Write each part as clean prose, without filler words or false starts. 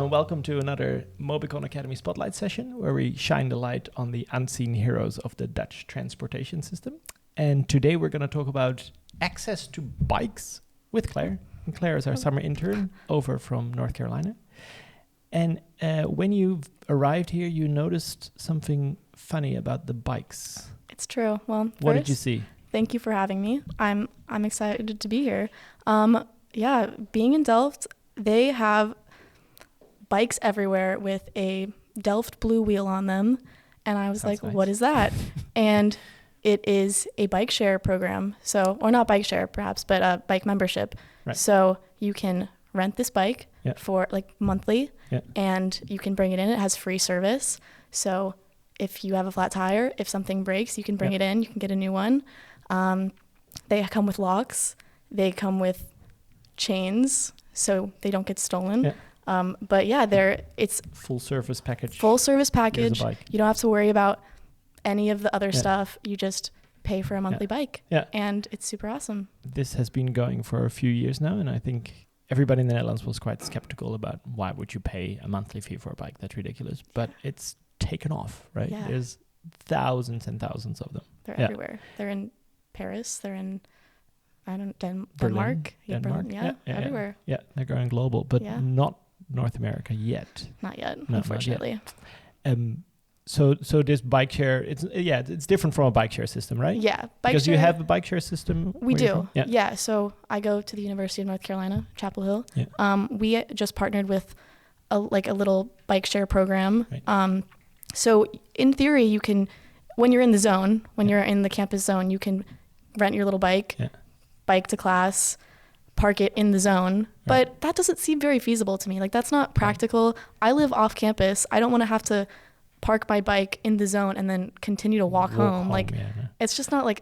and welcome to another Mobycon Academy Spotlight session where we shine the light on the unseen heroes of the Dutch transportation system. And today we're going to talk about access to bikes with Claire. And Claire is our summer intern over from North Carolina. And when you arrived here, you noticed something funny about the bikes. It's true. Well, What did you see? Thank you for having me. I'm excited to be here. Being in Delft, they have bikes everywhere with a Delft blue wheel on them. And I was Sounds like, nice. What is that? And it is a bike share program. Or not bike share perhaps, but a bike membership. Right. So you can rent this bike for monthly and you can bring it in. It has free service. So if you have a flat tire, if something breaks, you can bring it in, you can get a new one. They come with locks. They come with chains so they don't get stolen. It's Full service package. Here's a bike. You don't have to worry about any of the other stuff. You just pay for a monthly bike. Yeah. And it's super awesome. This has been going for a few years now, and I think everybody in the Netherlands was quite skeptical about why would you pay a monthly fee for a bike? That's ridiculous. But it's taken off, right? Yeah. There's thousands and thousands of them. They're everywhere. They're in Paris. They're in Denmark. Berlin. Everywhere. Yeah, they're going global, but not North America yet. Not yet, No, unfortunately. Not yet. So this bike share, it's different from a bike share system, right? Yeah, because you have a bike share system. We do. Yeah. So I go to the University of North Carolina, Chapel Hill. Yeah. We just partnered with a little bike share program. Right. So in theory, you can, when you're in the zone, when you're in the campus zone, you can rent your little bike, bike to class, park it in the zone. Right. But that doesn't seem very feasible to me. That's not practical. Right. I live off campus. I don't want to have to park my bike in the zone and then continue to walk home. It's just not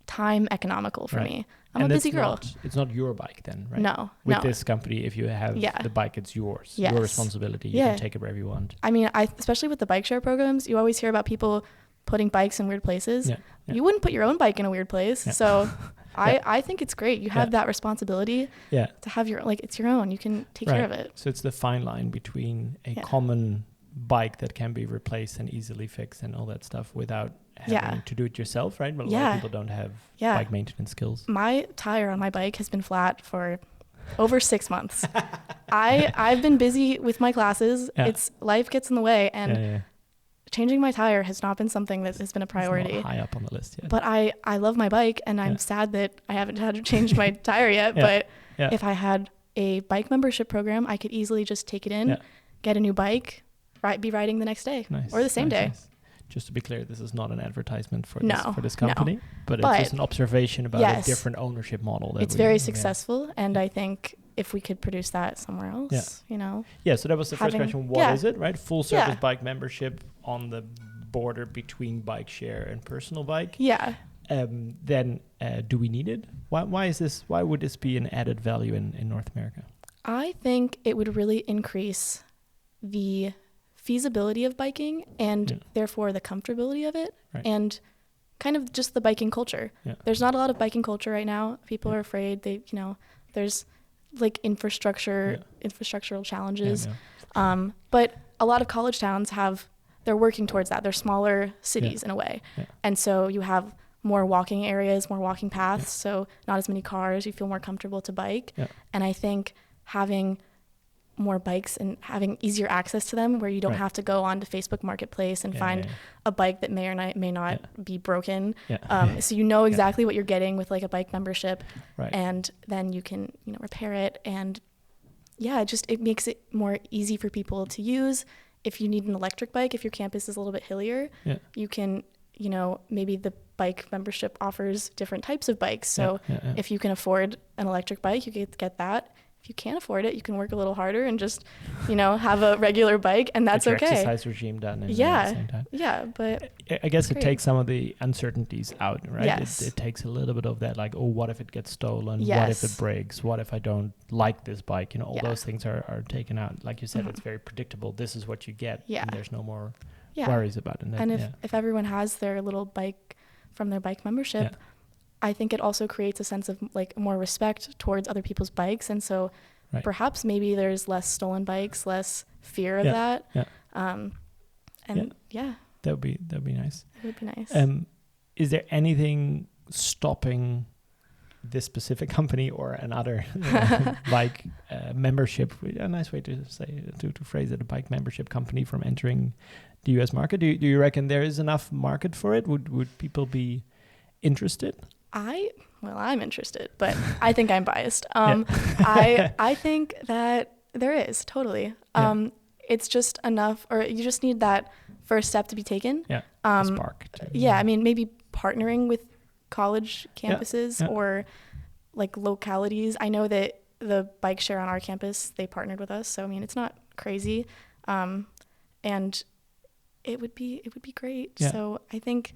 time economical for me. I'm a busy girl. It's not your bike then, right? No. With this company, if you have the bike, it's yours. Yes. Your responsibility. You can take it wherever you want. I mean, especially with the bike share programs, you always hear about people putting bikes in weird places. Yeah. You wouldn't put your own bike in a weird place. Yeah. So I think it's great. You have that responsibility to have it's your own. You can take care of it. So it's the fine line between a common bike that can be replaced and easily fixed and all that stuff without having to do it yourself, right? But a lot of people don't have bike maintenance skills. My tire on my bike has been flat for over 6 months. I've been busy with my classes. Life gets in the way, and changing my tire has not been something that has been a priority. It's not high up on the list yet. But I love my bike, and I'm sad that I haven't had to change my tire yet. But if I had a bike membership program, I could easily just take it in, get a new bike, be riding the next day or the same day. Nice. Just to be clear, this is not an advertisement for this company, but it's just an observation about a different ownership model. It's very successful, and I think if we could produce that somewhere else, so that was the first question. What is it, right? Full service bike membership on the border between bike share and personal bike. Yeah. Then do we need it? Why is this? Why would this be an added value in North America? I think it would really increase the feasibility of biking and therefore the comfortability of it and kind of just the biking culture. Yeah. There's not a lot of biking culture right now. People are afraid. There's infrastructural challenges. But a lot of college towns they're working towards that. They're smaller cities in a way. Yeah. And so you have more walking areas, more walking paths. So not as many cars. You feel more comfortable to bike. Yeah. And I think having more bikes and having easier access to them where you don't have to go onto Facebook Marketplace and find a bike that may or may not be broken. Yeah. So you know exactly what you're getting with a bike membership and then you can, repair it. And it makes it more easy for people to use. If you need an electric bike, if your campus is a little bit hillier, you can, maybe the bike membership offers different types of bikes. So if you can afford an electric bike, you get that. If you can't afford it, you can work a little harder and just, have a regular bike, and that's get your okay. Exercise regime done. At the same time. Yeah, but I guess it takes some of the uncertainties out, right? Yes. It takes a little bit of that, what if it gets stolen? Yes. What if it breaks? What if I don't like this bike? All those things are taken out. Like you said, it's very predictable. This is what you get. Yeah. And there's no more worries about it. And if everyone has their little bike from their bike membership, I think it also creates a sense of more respect towards other people's bikes. And so perhaps maybe there's less stolen bikes, less fear of that. That'd be nice. It would be nice. Is there anything stopping this specific company or another bike membership? A nice way to say to phrase it, a bike membership company from entering the US market. Do you reckon there is enough market for it? Would people be interested? I'm interested, but I think I'm biased. I think that there is totally. It's just enough, or you just need that first step to be taken. Spark. I mean, maybe partnering with college campuses or like localities. I know that the bike share on our campus, they partnered with us. So, I mean, it's not crazy. And it would be great. Yeah. So I think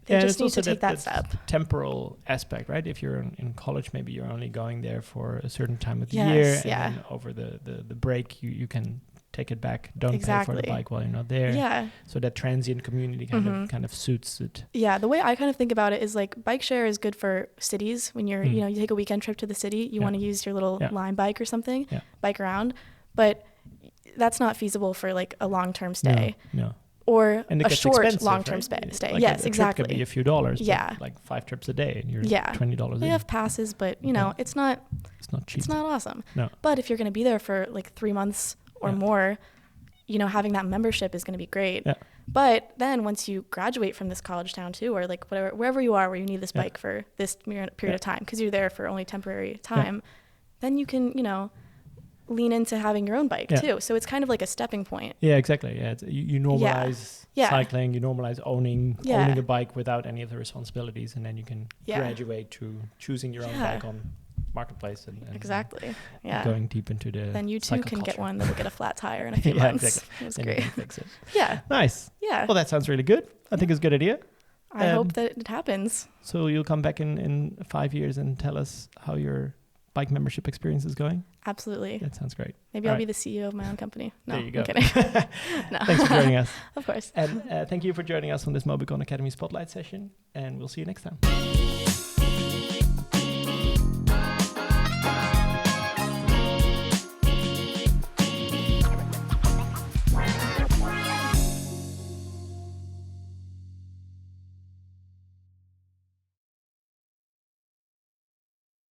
they just need to take that step. Temporal aspect, right? If you're in college, maybe you're only going there for a certain time of the year. And then over the break, you can take it back. Don't pay for the bike while you're not there. Yeah. So that transient community kind of suits it. Yeah. The way I kind of think about it is like bike share is good for cities when you're, you take a weekend trip to the city, you want to use your little Lime bike or something, bike around, but that's not feasible for like a long-term stay. No. Or a short long-term stay. Like yes, a exactly. Trip could be a few dollars. Yeah. Like 5 trips a day and you're $20 They have passes, but it's not cheap. It's not awesome. No. But if you're going to be there for like 3 months or more, having that membership is going to be great. Yeah. But then once you graduate from this college town too, or like wherever you are where you need this bike for this period of time, because you're there for only temporary time, then you can, lean into having your own bike too. So it's kind of like a stepping point. Yeah, exactly. Yeah, you normalize cycling, you normalize owning a bike without any of the responsibilities, and then you can graduate to choosing your own bike on marketplace and exactly. Yeah. Going deep into the then you too can get one that will get a flat tire in a few months. Exactly. It was great. You can fix it. Yeah. Nice. Yeah. Well, that sounds really good. I think it's a good idea. I hope that it happens. So you'll come back in 5 years and tell us how your bike membership experience is going? Absolutely. That sounds great. Maybe I'll be the CEO of my own company. No, there you go. I'm kidding. No. Thanks for joining us. Of course. And thank you for joining us on this Mobycon Academy Spotlight session. And we'll see you next time.